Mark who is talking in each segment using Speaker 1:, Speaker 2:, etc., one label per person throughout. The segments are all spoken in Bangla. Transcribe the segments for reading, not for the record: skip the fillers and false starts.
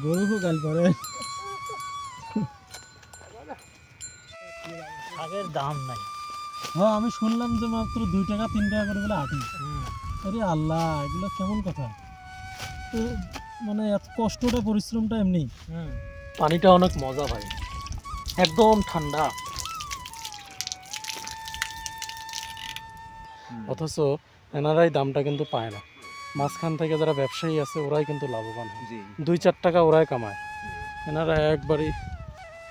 Speaker 1: গরু গাল পরে
Speaker 2: শাকের দাম নাই।
Speaker 1: হ্যাঁ আমি শুনলাম যে মাত্র 2 টাকা 3 টাকা করে বলে আটি। আরে আল্লাহ, এগুলো কেমন কথা? তো মানে এত কষ্টটা পরিশ্রমটা এমনি।
Speaker 2: পানিটা অনেক মজা ভাই, একদম ঠান্ডা।
Speaker 1: অথচ এনারাই দামটা কিন্তু পায় না। মাঝখান থেকে যারা ব্যবসায়ী আছে ওরাই কিন্তু লাভবান হয়, 2-4 টাকা ওরাই কামায়। এনারা একবারই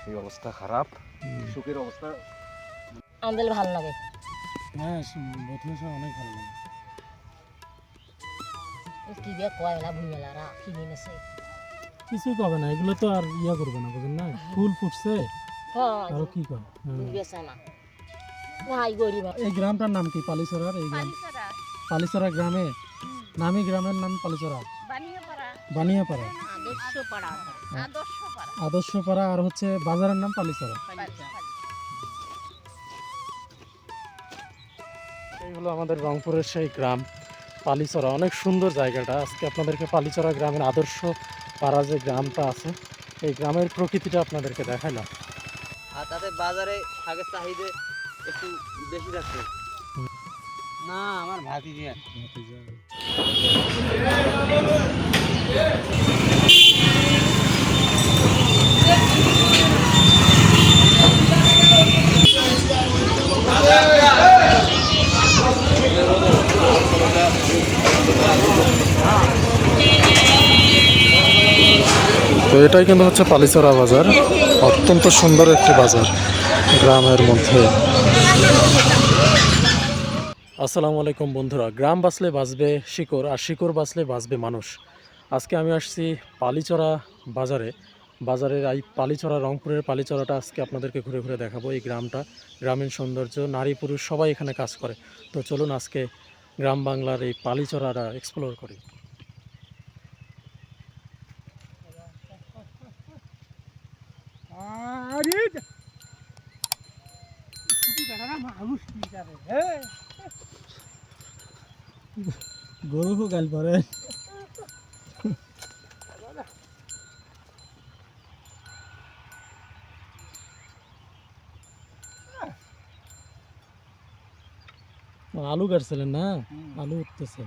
Speaker 3: এই অবস্থা খারাপ, সুখের অবস্থা।
Speaker 2: আমাদের ভালো লাগে।
Speaker 1: হ্যাঁ প্রথমে অনেক ভালো লাগে।
Speaker 2: কি দিয়ে কয়লা ভুইমেলারা কিনে নেছে।
Speaker 1: কিছুই কবে না, এগুলো তো আর ইয়া করবে না, বুঝেন না? ফুল ফুটছে আরো কি করে।
Speaker 2: বেচে না ভাই গরিব।
Speaker 1: এই গ্রামটার নাম কি? পালিচরার এই গ্রাম, পালিচরা গ্রামে নামি গ্রামের নাম পালিচরা, বানিয়াপাড়া, আদর্শপাড়া, আর হচ্ছে বাজারের নাম পালিচরা। এই হলো আমাদের রংপুরের সেই গ্রাম পালিচরা। অনেক সুন্দর জায়গাটা। আজকে আপনাদেরকে পালিচরা গ্রামের আদর্শ পাড়া যে গ্রামটা আছে এই গ্রামের প্রকৃতিটা আপনাদেরকে দেখাইলাম।
Speaker 4: আর তাতে বাজারে শাকের চাহিদা একটু বেশি থাকছে না। আমার ভাতি দিয়ে
Speaker 1: তো এটাই কিন্তু হচ্ছে পালিচরা বাজার, অত্যন্ত সুন্দর একটি বাজার গ্রামের মধ্যে। আসসালামু আলাইকুম বন্ধুরা। গ্রাম বাঁচলে বাঁচবে শিকড়, আর শিকড় বাঁচলে বাঁচবে মানুষ। আজকে আমি আসছি পালিচরা বাজারে। বাজারের এই পালিচরা, রংপুরের পালিচরাটা আজকে আপনাদেরকে ঘুরে ঘুরে দেখাবো। এই গ্রামটা, গ্রামীণ সৌন্দর্য, নারী পুরুষ সবাই এখানে কাজ করে। তো চলুন আজকে গ্রাম বাংলার এই পালিচরাটা এক্সপ্লোর করি। গরু গাল পরে আলু কাটছিলেন না? আলু উঠতেছে।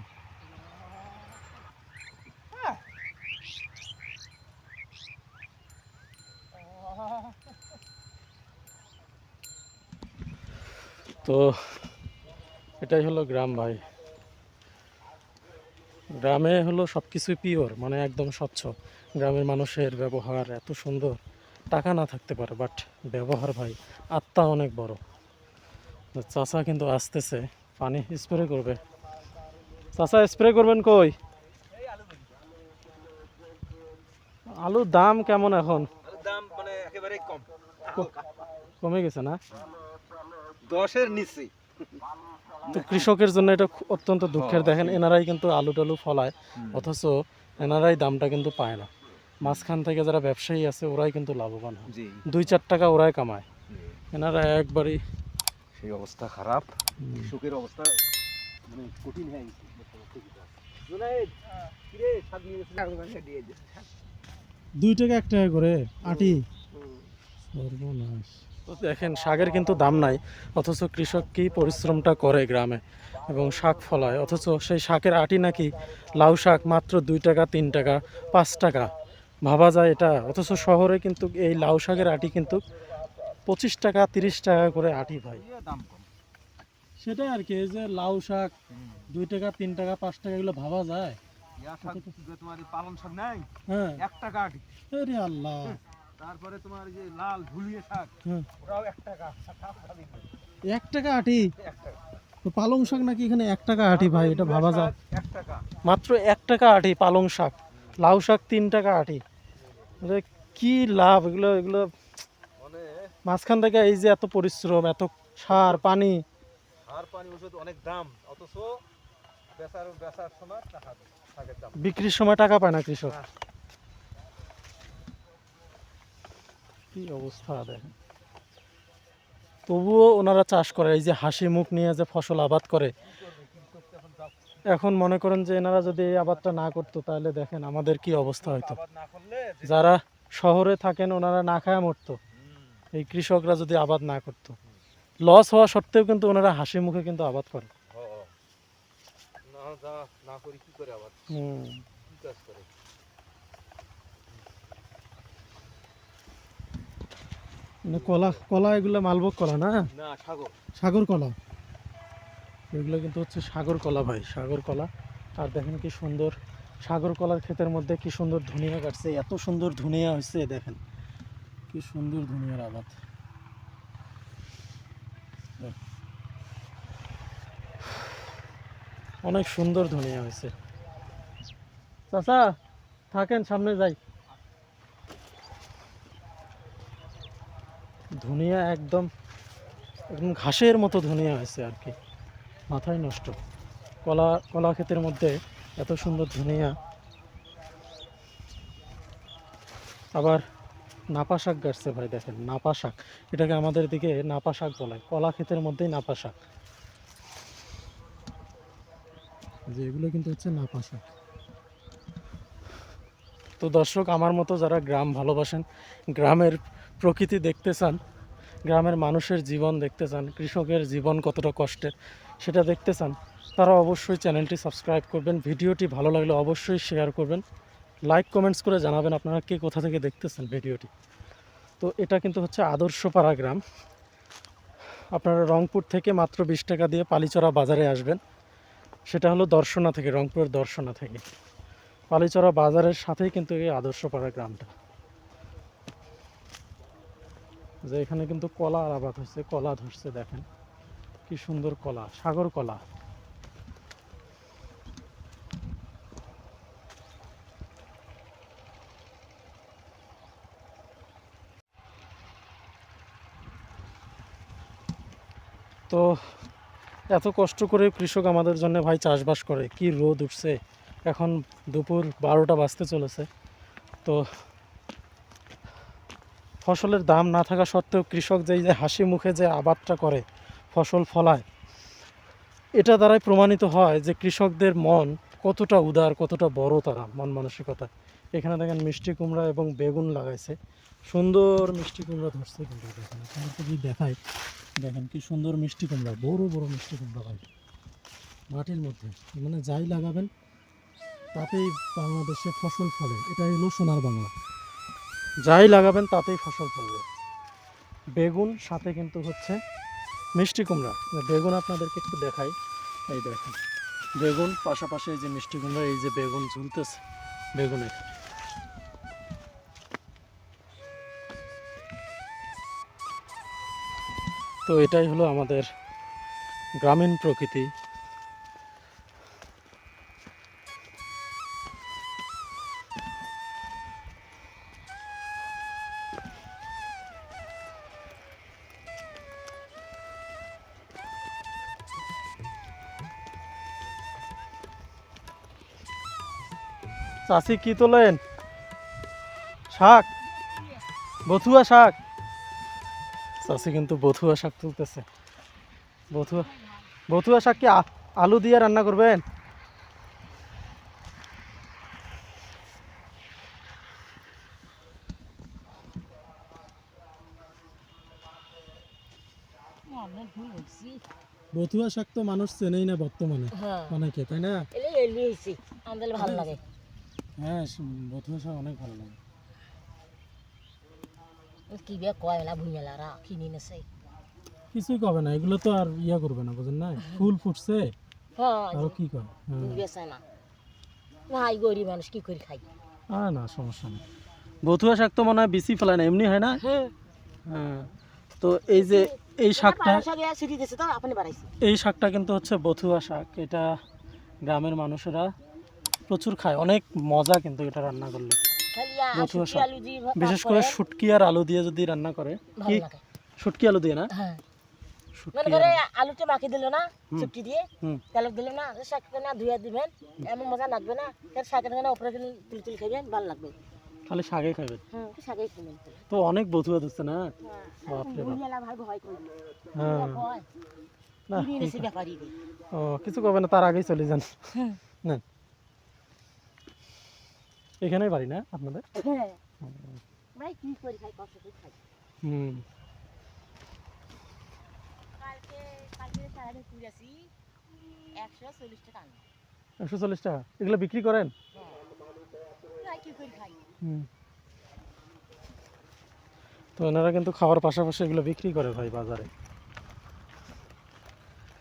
Speaker 1: তো এটাই হলো গ্রাম ভাই। গ্রামে হলো সব কিছুই পিওর, মানে একদম স্বচ্ছ। গ্রামের মানুষের ব্যবহার এত সুন্দর। টাকা না থাকতে পারে, বাট ব্যবহার ভাই আত্মা অনেক বড়। চাচা কিন্তু আসতেছে, পানি স্প্রে করবে। চাচা স্প্রে করবেন কই? আলুর দাম কেমন এখন?
Speaker 3: দাম মানে একেবারে কম,
Speaker 1: কমে গেছে না?
Speaker 3: 10-এর নিচে।
Speaker 1: তো কৃষকের জন্য এটা অত্যন্ত দুঃখের। দেখেন এনারাই কিন্তু আলু টালু ফলায়, অথচ এনারাই দামটা কিন্তু পায় না। মাঝখান থেকে যারা ব্যবসায়ী আছে ওরাই কিন্তু লাভবান হয়, 2-4 টাকা ওরাই কামায়। এনারা একবারই
Speaker 3: সেই অবস্থা খারাপ, সুখের অবস্থা মানে কঠিন হয়ে গেছে। জুনাইদ কিরে শাক নিয়ে গেছিস?
Speaker 1: 2 টাকা 1 টাকা করে আটি। সর্বনাশ। তো দেখেন শাকের কিন্তু দাম নাই, অথচ কৃষক কি পরিশ্রমটা করে গ্রামে এবং শাক ফলায়, অথচ সেই শাকের আটি নাকি লাউ শাক মাত্র 2 টাকা 3 টাকা 5 টাকা। ভাবা যায় এটা? অথচ শহরে কিন্তু এই লাউ শাকের আটি কিন্তু 25 টাকা 30 টাকা করে আটি ভাই।
Speaker 3: দাম কম
Speaker 1: সেটাই আর কি। এই যে লাউ শাক 2 টাকা 3 টাকা 5 টাকা, এগুলো ভাবা যায়?
Speaker 3: ইয়া শাক তোমার পালং শাক নাই,
Speaker 1: হ্যাঁ
Speaker 3: 1 টাকা আটি।
Speaker 1: আরে আল্লাহ।
Speaker 3: তারপরে তোমার যে লাল ঝুলিয়ে শাক, ওরাও 1 টাকা।
Speaker 1: 1 টাকা আটি?
Speaker 3: 1 টাকা।
Speaker 1: তো পালং শাক নাকি এখানে 1 টাকা আটি ভাই, এটা ভাবা যায়?
Speaker 3: 1 টাকা
Speaker 1: মাত্র 1 টাকা আটি পালং শাক। লাউ শাক 3 টাকা আটি। আরে কি লাভ এগুলো! এগুলো
Speaker 3: মানে
Speaker 1: মাঝখান থেকে এই যে এত পরিশ্রম, এত সার পানি,
Speaker 3: আর পানি ওষুধ অনেক দাম, অথচ বেচার সময় টাকা শাকের দাম,
Speaker 1: বিক্রির সময় টাকা পায় না কৃষক। কি অবস্থা দেখেন। তবুও ওনারা চাষ করে, এই যে হাসি মুখ নিয়ে যে ফসল আবাদ করে, এখন মনে করেন যে এনারা যদি এই আবাদটা না করতো তাহলে দেখেন আমাদের কি অবস্থা হতো। যারা শহরে থাকেন ওনারা না খায়া মরতো, এই কৃষকরা যদি আবাদ না করতো। লস হওয়া সত্ত্বেও কিন্তু ওনারা হাসি মুখে কিন্তু আবাদ করে।
Speaker 3: না করি কি করে আবার কি কাজ করে?
Speaker 1: মানে কলা কলা এগুলো মালভোগ কলা না,
Speaker 3: না সাগর।
Speaker 1: সাগর কলা। এগুলো কিন্তু হচ্ছে সাগর কলা ভাই, সাগর কলা। আর দেখেন কি সুন্দর সাগর কলার ক্ষেতের মধ্যে কি সুন্দর ধনিয়া কাটছে, এত সুন্দর ধনিয়া হয়েছে দেখেন, কি সুন্দর ধনিয়ার আবাদ। অনেক সুন্দর ধনিয়া হয়েছে। চাচা থাকেন, সামনে যাই। ধনিয়া একদম একদম ঘাসের মতো ধনিয়া হয়েছে আর কি, মাথায় নষ্ট। কলা কলা ক্ষেতের মধ্যে এত সুন্দর ধনিয়া। আবার নাপা শাক গাছছে ভাই, দেখেন নাপা শাক, এটাকে আমাদের দিকে নাপা শাক বলে, কলা ক্ষেতের মধ্যেই নাপা শাক। যে এগুলো কিন্তু হচ্ছে নাপা শাক। তো দর্শক, আমার মতো যারা গ্রাম ভালোবাসেন, গ্রামের প্রকৃতি দেখতে চান, গ্রামের মানুষের জীবন দেখতে চান, কৃষকের জীবন কতটা কষ্টের সেটা দেখতে চান, তারা অবশ্যই চ্যানেলটি সাবস্ক্রাইব করবেন। ভিডিওটি ভালো লাগলে অবশ্যই শেয়ার করবেন, লাইক কমেন্টস করে জানাবেন আপনারা কে কোথা থেকে দেখতেছেন ভিডিওটি। তো এটা কিন্তু হচ্ছে আদর্শপাড়া গ্রাম। আপনারা রংপুর থেকে মাত্র 20 টাকা দিয়ে পালিচরা বাজারে আসবেন, সেটা হলো দর্শনা থেকে, রংপুরের দর্শনা থেকে। পালিচরা বাজারের সাথেই কিন্তু এই আদর্শপাড়া গ্রামটা। যে এখানে কিন্তু কলার আবাদ হচ্ছে, কলা ধরছে দেখেন কি সুন্দর কলা, সাগর কলা। তো এত কষ্ট করে কৃষক আমাদের জন্য ভাই চাষবাস করে, কি রোদ উঠছে, এখন দুপুর 12টা বাজতে চলেছে। তো ফসলের দাম না থাকা সত্ত্বেও কৃষক যেই যে হাসি মুখে যে আবাদটা করে, ফসল ফলায়, এটা দ্বারাই প্রমাণিত হয় যে কৃষকদের মন কতটা উদার, কতটা বড় তারা মন মানসিকতা। এখানে দেখেন মিষ্টি কুমড়া এবং বেগুন লাগাইছে, সুন্দর মিষ্টি কুমড়া ধরছে কিন্তু দেখেন, আপনাদেরকে যদি দেখাই, দেখেন কি সুন্দর মিষ্টি কুমড়া, বড় বড় মিষ্টি কুমড়া ভাই মাটির মধ্যে। মানে যাই লাগাবেন তাতেই বাংলাদেশে ফসল ফলে, এটাই হলো সোনার বাংলা, যাই লাগাবেন তাতেই ফসল ফলবে। বেগুন সাথে কিন্তু হচ্ছে মিষ্টি কুমড়া। বেগুন আপনাদেরকে একটু দেখাই, এই দেখেন বেগুন, পাশাপাশি এই যে মিষ্টি কুমড়া, এই যে বেগুন ঝুলতেছে বেগুনের। তো এটাই হলো আমাদের গ্রামীণ প্রকৃতি। চাষি কি তোলেন? শাক, বথুয়া শাক। চাষি কিন্তু বথুয়া শাক তুলতেছে। বথুয়া বথুয়া শাক কি আলু দিয়ে রান্না করবেন? বথুয়া শাক তো মানুষ চেনেই না বর্তমানে, অনেকে, তাই না?
Speaker 5: আমাদের ভালো লাগে।
Speaker 1: হ্যাঁ, বথুয়া শাক অনেক ভালো লাগে।
Speaker 5: কি বিয়া কয় না ভুইয়ালারা কিনি নেছে।
Speaker 1: কিছুই কবে না, এগুলো তো আর ইয়া করবে না, বুঝেন না? ফুল ফুটছে
Speaker 5: হ্যাঁ,
Speaker 1: আরো কি কয়?
Speaker 5: বেছে না ভাই, গরিব মানুষ কি করে খাই।
Speaker 1: না সমস্যা নেই। বথুয়া শাক তো মনে হয় বিচি ফেলায় না, এমনি হয় না?
Speaker 5: হ্যাঁ,
Speaker 1: তো এই যে এই শাকটা,
Speaker 5: সিঁড়ি দিয়েছে তো আপনি বাড়াইছি।
Speaker 1: এই শাকটা কিন্তু হচ্ছে বথুয়া শাক। এটা গ্রামের মানুষেরা প্রচুর খায়, অনেক মজা কিন্তু এটা রান্না করলে। বথুয়া শাক বিশেষ করে শুটকি আর আলু দিয়ে যদি রান্না করে, কি শুটকি আলু দিয়ে না?
Speaker 5: হ্যাঁ,
Speaker 1: শুটকি
Speaker 5: মনে করে আলুটা মাখি দিল না, চুটকি দিয়ে
Speaker 1: হুম।
Speaker 5: তেল দিল না, শাকটা না ধুয়ে দিবেন, এমন মজা লাগবে না। শাকের না উপরে তুল তুল খাইবেন, ভালো লাগবে।
Speaker 1: খালি শাকে খাবেন?
Speaker 5: হ্যাঁ, শাকেই খাবেন।
Speaker 1: তো অনেক বথুয়া দিচ্ছে না? বাপরে বাপ।
Speaker 5: ভুইয়ালা ভাই ভয় করি।
Speaker 1: হ্যাঁ,
Speaker 5: ভয়
Speaker 1: না
Speaker 5: কিনে এনেছে ব্যাপারী
Speaker 1: ও কিছু করবে না, তার আগেই চলে যান।
Speaker 5: হ্যাঁ।
Speaker 1: নেন, এখানেই বাড়ি না আপনাদের?
Speaker 5: হ্যাঁ ভাই কি করি খাই কষ্ট করে খাই।
Speaker 1: হুম।
Speaker 5: কালকে কালকে সারাদিন কুড়াছি 140 টাকা আনলাম।
Speaker 1: 140 টাকা এগুলো বিক্রি করেন?
Speaker 5: ভাই কি করি খাই।
Speaker 1: হুম। তো এনারা কিন্তু খাওয়ার পাশাপাশি এগুলো বিক্রি করে ভাই বাজারে।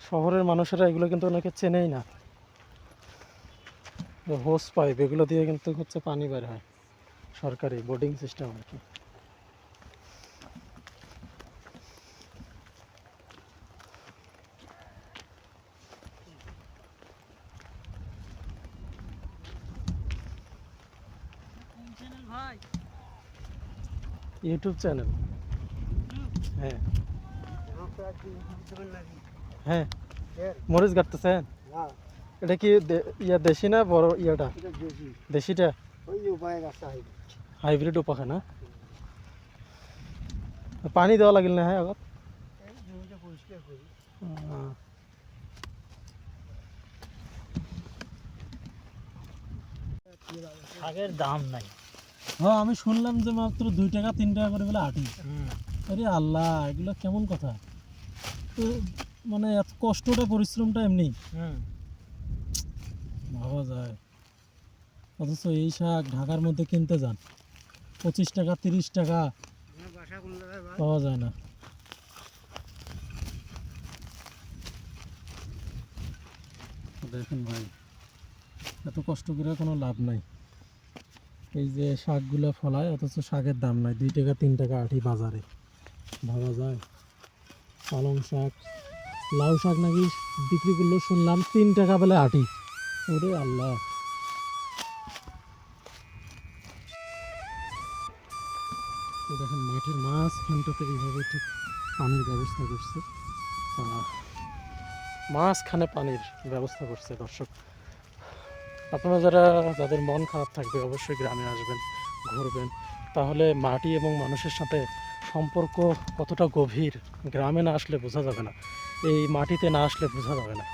Speaker 1: শহরের মানুষেরা এগুলো কিন্তু অনেকে চেনেই না। হোস পাইপ এগুলো দিয়ে কিন্তু হচ্ছে পানি বের হয়, সরকারি বোর্ডিং সিস্টেম আর কি।
Speaker 5: ভাই
Speaker 1: ইউটিউব চ্যানেল? হ্যাঁ হ্যাঁ। মরিচ কাটতেছেন? এটা কি ইয়া দেশি না বড় ইয়াটা? দেশিটা হাইব্রিড উপাখা না? পানি দেওয়া লাগিল না? হ্যাঁ আগত
Speaker 2: শাকের দাম নাই।
Speaker 1: হ্যাঁ আমি শুনলাম যে মাত্র 2 টাকা 3 টাকা করে বলে আটি। আরে আল্লাহ, এগুলো কেমন কথা? তো মানে এত কষ্টটা পরিশ্রমটা এমনি ভাবা যায়, অথচ এই শাক ঢাকার মধ্যে কিনতে যান 25 টাকা 30 টাকা পাওয়া যায় না। দেখেন ভাই, এত কষ্ট করে কোনো লাভ নাই। এই যে শাকগুলো ফলায় অথচ শাকের দাম নাই, 2 টাকা 3 টাকা আটি বাজারে। ভাবা যায়? পালং শাক, লাউ শাক নাকি বিক্রি করলো শুনলাম 3 টাকা বলে আটি। ওরে আল্লাহ। তো দেখেন মাঠের মাঝখানটাতে এইভাবে ঠিক পানির ব্যবস্থা করছে, মাঝখানে পানির ব্যবস্থা করছে। দর্শক, আপনারা যাদের মন খারাপ থাকবে অবশ্যই গ্রামে আসবেন, ঘুরবেন, তাহলে মাটি এবং মানুষের সাথে সম্পর্ক কতটা গভীর গ্রামে না আসলে বোঝা যাবে না, এই মাটিতে না আসলে বোঝা যাবে না।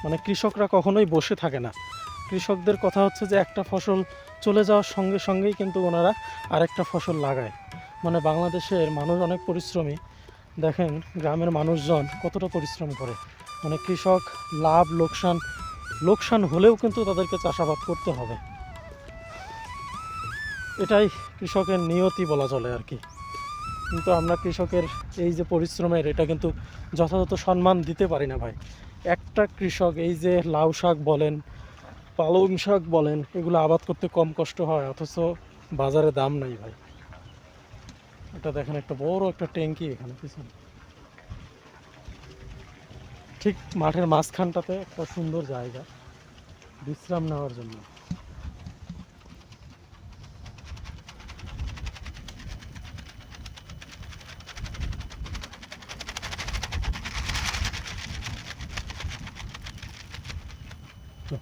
Speaker 1: মানে কৃষকরা কখনোই বসে থাকে না। কৃষকদের কথা হচ্ছে যে একটা ফসল চলে যাওয়ার সঙ্গে সঙ্গেই কিন্তু ওনারা আরেকটা ফসল লাগায়। মানে বাংলাদেশের মানুষ অনেক পরিশ্রমী, দেখেন গ্রামের মানুষজন কতটা পরিশ্রম করে। মানে কৃষক লাভ লোকসান হলেও কিন্তু তাদেরকে চাষাবাদ করতে হবে, এটাই কৃষকের নিয়তি বলা চলে আর কি। কিন্তু আমরা কৃষকের এই যে পরিশ্রমের এটা কিন্তু যথাযথ সম্মান দিতে পারি না ভাই। একটা কৃষক এই যে লাউ শাক বলেন, পালং শাক বলেন, এগুলো আবাদ করতে কম কষ্ট হয়, অথচ বাজারে দাম নাই ভাই। এটা দেখেন একটা বড় একটা ট্যাঙ্কি এখানে পিছনে, ঠিক মাঠের মাঝখানটাতে একটা সুন্দর জায়গা বিশ্রাম নেওয়ার জন্য।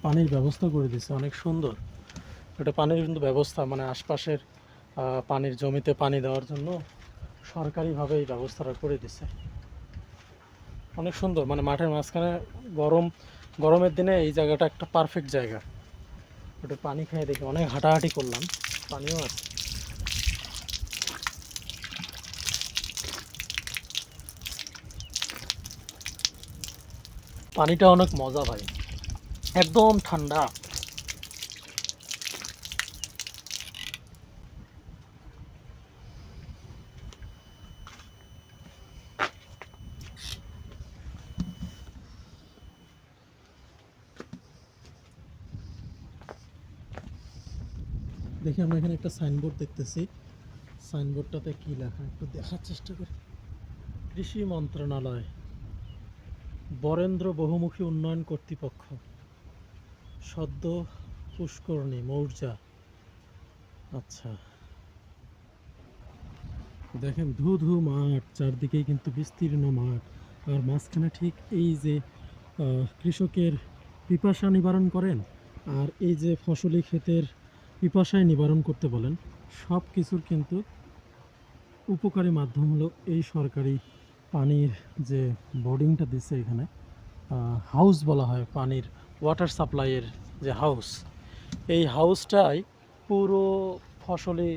Speaker 1: পানির ব্যবস্থা করে দিচ্ছে অনেক সুন্দর। এটা পানির কিন্তু ব্যবস্থা, মানে আশপাশের পানির জমিতে পানি দেওয়ার জন্য সরকারিভাবে এই ব্যবস্থাটা করে দিছে। অনেক সুন্দর, মানে মাঠের মাঝখানে গরমের দিনে এই জায়গাটা একটা পারফেক্ট জায়গা। ওটা পানি খেয়ে দেখি, অনেক হাঁটাহাঁটি করলাম, পানিও আছে। পানিটা অনেক মজা ভাই, একদম ঠান্ডা। দেখি আমরা এখানে একটা সাইনবোর্ড দেখতেছি, সাইনবোর্ডটাতে কি লেখা একটু দেখার চেষ্টা করি। কৃষি মন্ত্রণালয়, বরেন্দ্র বহুমুখী উন্নয়ন কর্তৃপক্ষ, সদ্য পুষ্করণী মৌজা। আচ্ছা, দেখেন ধু ধু মাঠ, চারদিকেই কিন্তু বিস্তীর্ণ মাঠ, আর মাঝখানে ঠিক এই যে কৃষকের পিপাসা নিবারণ করেন আর এই যে ফসলি ক্ষেতের পিপাসায় নিবারণ করতে বলেন, সব কিছুর কিন্তু উপকারী মাধ্যম হলো এই সরকারি পানির যে বোর্ডিংটা দিচ্ছে এখানে, হাউস বলা হয় পানির, ওয়াটার সাপ্লাইয়ের যে হাউস, এই হাউসটাই পুরো ফসলি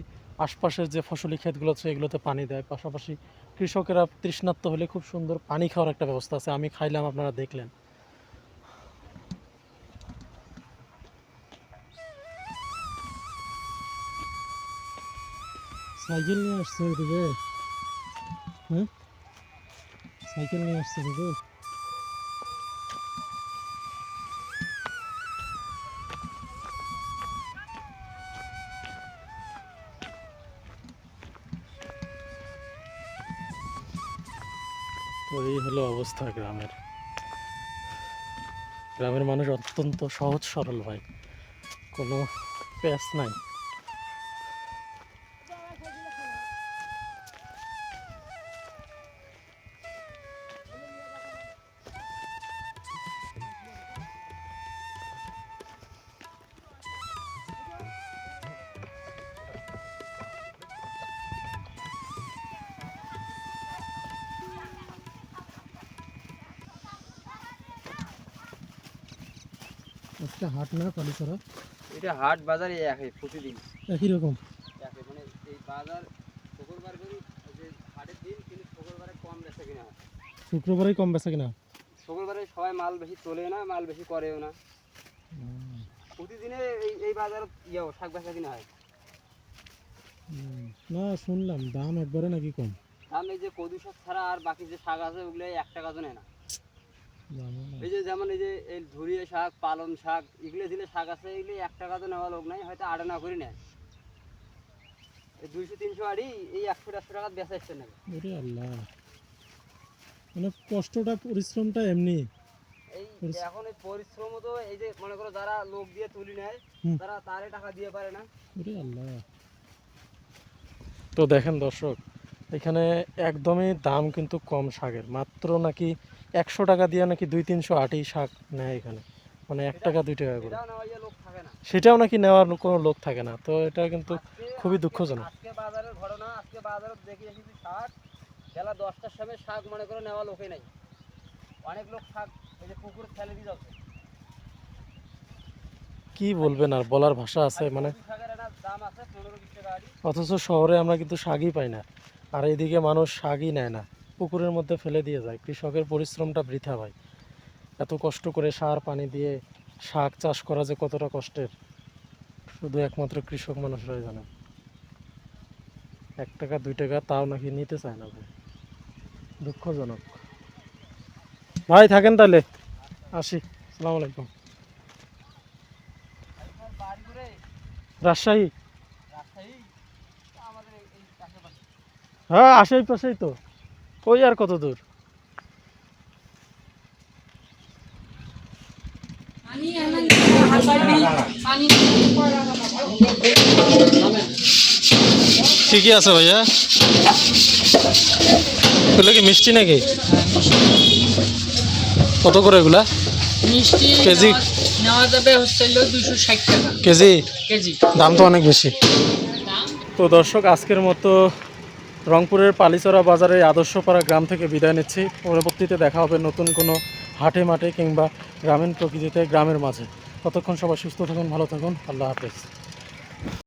Speaker 1: আশপাশের যে ফসলি ক্ষেতগুলো আছে এগুলোতে পানি দেয়। পাশাপাশি কৃষকেরা তৃষ্ণার্ত হলে খুব সুন্দর পানি খাওয়ার একটা ব্যবস্থা আছে, আমি খাইলাম, আপনারা দেখলেন। সাইকেল নিয়ে আসছে ওইদিকে, হ্যাঁ সাইকেল নিয়ে আসছে ওইদিকে। তো এই হলো অবস্থা গ্রামের। গ্রামের মানুষ অত্যন্ত সহজ সরল ভাই, কোনো প্যাচ নাই। একটা হাট না পালিছড়া,
Speaker 4: এটা হাট বাজারে একই প্রতিদিন
Speaker 1: একই রকম।
Speaker 4: একই, মানে এই বাজার শুক্রবার করি, যে হাটের দিন কিন্তু শুক্রবারে কম বেচা কিনা হয়।
Speaker 1: শুক্রবারেই কম বেচা কিনা।
Speaker 4: শুক্রবারে সবাই মাল বেশি তোলে না, মাল বেশি করেও না। প্রতিদিনে এই বাজারে শাক বেচা কিনা হয়।
Speaker 1: না শুনলাম দাম একবারে নাকি কম।
Speaker 4: দাম এই যে কদু শাক ছাড়া আর বাকি যে শাক আছে ওগুলো 1 টাকা তো নেয় না।
Speaker 1: জানো না।
Speaker 4: এই যে যেমন এই যে এই ধুরিয়ে শাক, পালং শাক, এগুলো দিলে শাক আছে, এগুলো 1 টাকা তো নেওয়া লোক নাই, হয়তো 8 আনা করে নেয়। এই 200-300 আড়ি এই 100-150 টাকা বেচা ইচ্ছে নেবে।
Speaker 1: ওরে আল্লাহ, মানে কষ্টটা পরিশ্রমটা এমনি।
Speaker 4: এই এখন এই পরিশ্রম তো এই যে মনে করো যারা লোক দিয়ে তুলি নেয় তারা তারে টাকা দিয়ে পারে না।
Speaker 1: ওরে আল্লাহ। তো দেখেন দর্শক, এখানে একদমই দাম কিন্তু কম শাকের, মাত্র নাকি 100 টাকা দিয়ে নাকি 200-300 আটি শাক নেয় এখানে, মানে 1 টাকা 2 টাকা করে।
Speaker 4: এটাও নেওয়া যায়, লোক থাকে না।
Speaker 1: সেটাও নাকি নেওয়ার কোনো লোক থাকে না। তো এটা কিন্তু খুবই দুঃখজনক।
Speaker 4: আজকে বাজারের ঘটনা, আজকে বাজারে দেখি এসেছি শাক বেলা 10টার সময় শাক মনে করে নেওয়া লোকই নাই। অনেক লোক শাক এই যে পুকুরে ফেলে দিয়ে যাচ্ছে।
Speaker 1: কি বলবেন, আর বলার ভাষা আছে মানে।
Speaker 4: কদু শাকের একটা দাম আছে 15-20 টাকা আড়ি।
Speaker 1: অথচ শহরে আমরা কিন্তু শাকই পাই না, আর এইদিকে মানুষ শাকই নেয় না, পুকুরের মধ্যে ফেলে দিয়ে যায়। কৃষকের পরিশ্রমটা বৃথা ভাই। এত কষ্ট করে সার পানি দিয়ে শাক চাষ করা যে কতটা কষ্টের, শুধু একমাত্র কৃষক মানুষরাই জানে। 1 টাকা 2 টাকা তাও নাকি নিতে চায় না ভাই, দুঃখজনক। ভাই থাকেন তাহলে, আসি, আসসালামু আলাইকুম।
Speaker 4: আপনার বাড়ি করে
Speaker 1: রাজশাহী?
Speaker 4: রাজশাহী, আমাদের এই আশেপাশে।
Speaker 1: হ্যাঁ আশেই পাশেই তো, ওই আর কত দূর। ঠিকই আছে ভাইয়া। এগুলো কি মিষ্টি নাকি? কত করে এগুলা
Speaker 6: মিষ্টি
Speaker 1: কেজি?
Speaker 6: নেওয়া যাবে হচ্ছে 260 টাকা
Speaker 1: কেজি?
Speaker 6: কেজি।
Speaker 1: দাম তো অনেক বেশি। তো দর্শক, আজকের মতো রংপুরের পালিচরা বাজারে আদর্শপাড়া গ্রাম থেকে বিদায় নিচ্ছি। পরবর্তীতে দেখা হবে নতুন কোনো হাটে মাঠে কিংবা গ্রামীণ প্রকৃতিতে, গ্রামের মাঝে। ততক্ষণ সবাই সুস্থ থাকুন, ভালো থাকুন, আল্লাহ হাফেজ।